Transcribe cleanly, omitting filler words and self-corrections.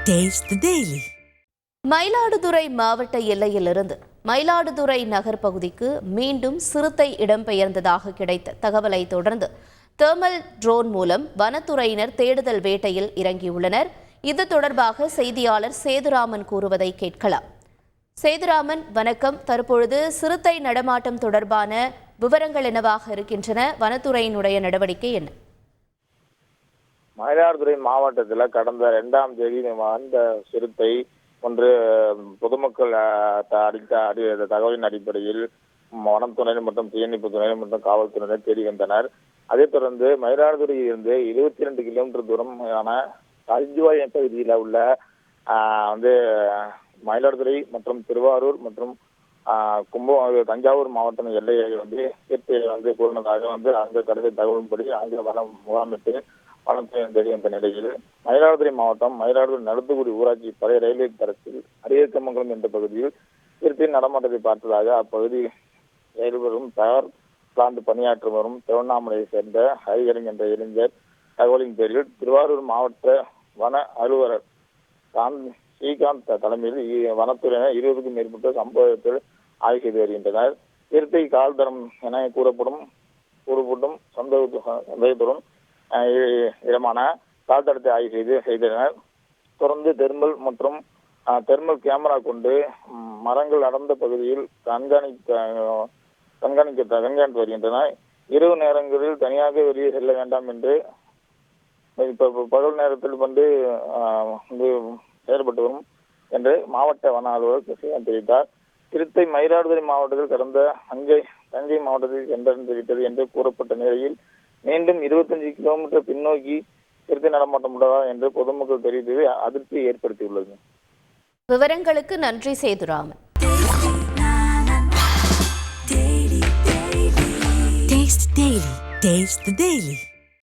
Taste the Daily. Mayiladuthurai மாவட்ட எல்லையிலிருந்து மயிலாடுதுறை நகர் பகுதிக்கு மீண்டும் சிறுத்தை இடம்பெயர்ந்ததாக கிடைத்த தகவலை தொடர்ந்து தெர்மல் ட்ரோன் மூலம் வனத்துறையினர் தேடுதல் வேட்டையில் இறங்கியுள்ளனர். இது தொடர்பாக செய்தியாளர் சேதுராமன் கூறுவதை கேட்கலாம். சேதுராமன், வணக்கம். தற்பொழுது சிறுத்தை நடமாட்டம் தொடர்பான விவரங்கள் என்னவாக இருக்கின்றன? வனத்துறையினுடைய நடவடிக்கை என்ன? மயிலாடுதுறை மாவட்டத்தில் கடந்த 2ஆம் தேதி அந்த சிறுத்தை ஒன்று பொதுமக்கள் அளித்த தகவலின் அடிப்படையில் வனத்துறையினர் மற்றும் தீயணைப்புத்துறையினர் மற்றும் காவல்துறையினர் தேடி வந்தனர். அதைத் தொடர்ந்து மயிலாடுதுறையில் இருந்து 22 கிலோமீட்டர் தூரமான கல்ஜுவாய் பகுதியில் உள்ள மயிலாடுதுறை மற்றும் திருவாரூர் மற்றும் தஞ்சாவூர் மாவட்ட எல்லையை சிறுத்தை கூறினதாக அங்கு கருத்து தகவலின்படி அங்கு வனம் முகாமிட்டு வனத்துறையினர் தேடி வந்த நிலையில் மயிலாடுதுறை மாவட்டம் மயிலாடுதுறை நடுத்துக்குடி ஊராட்சி பழைய ரயில்வே தரத்தில் அரியக்கமங்கலம் என்ற பகுதியில் சிறுத்தை நடமாட்டத்தை பார்த்ததாக அப்பகுதி ரயில்வரும் தயார் பிளாந்து பணியாற்றி வரும் திருவண்ணாமலையை சேர்ந்த ஹரிகரன் என்ற இளைஞர் தகவலின் பேரில் திருவாரூர் மாவட்ட வன அலுவலர் ஸ்ரீகாந்த் தலைமையில் வனத்துறையினர் 20க்கும் மேற்பட்ட சம்பவத்தில் ஆய்வு செய்து வருகின்றனர். சிறுத்தை கால்தரம் என கூறப்படும் சந்தேகத்துடன் இடமான கால்தடத்தை ஆய்வு செய்தனர். தொடர்ந்து தெர்மல் கேமரா கொண்டு மரங்கள் அடர்ந்த பகுதியில் கண்காணித்து வருகின்றனர். இரவு நேரங்களில் தனியாக வெளியே செல்ல வேண்டாம் என்று பகல் நேரத்தில் செயல்பட்டு வரும் என்று மாவட்ட வன அலுவலர் கிருஷ்ணன் தெரிவித்தார். சிறுத்தை மயிலாடுதுறை மாவட்டத்தில் கடந்த தஞ்சை மாவட்டத்தில் சென்றடைந்துவிட்டது என்று கூறப்பட்ட நிலையில் மீண்டும் 25 கிலோமீட்டர் பின்னோக்கி சிறுத்தை நடமாட்டம் உள்ளதா என்று பொதுமக்கள் தெரிவித்தது அதிர்ச்சியை ஏற்படுத்தியுள்ளது. விவரங்களுக்கு நன்றி சேதுராமன். Taste the Daily.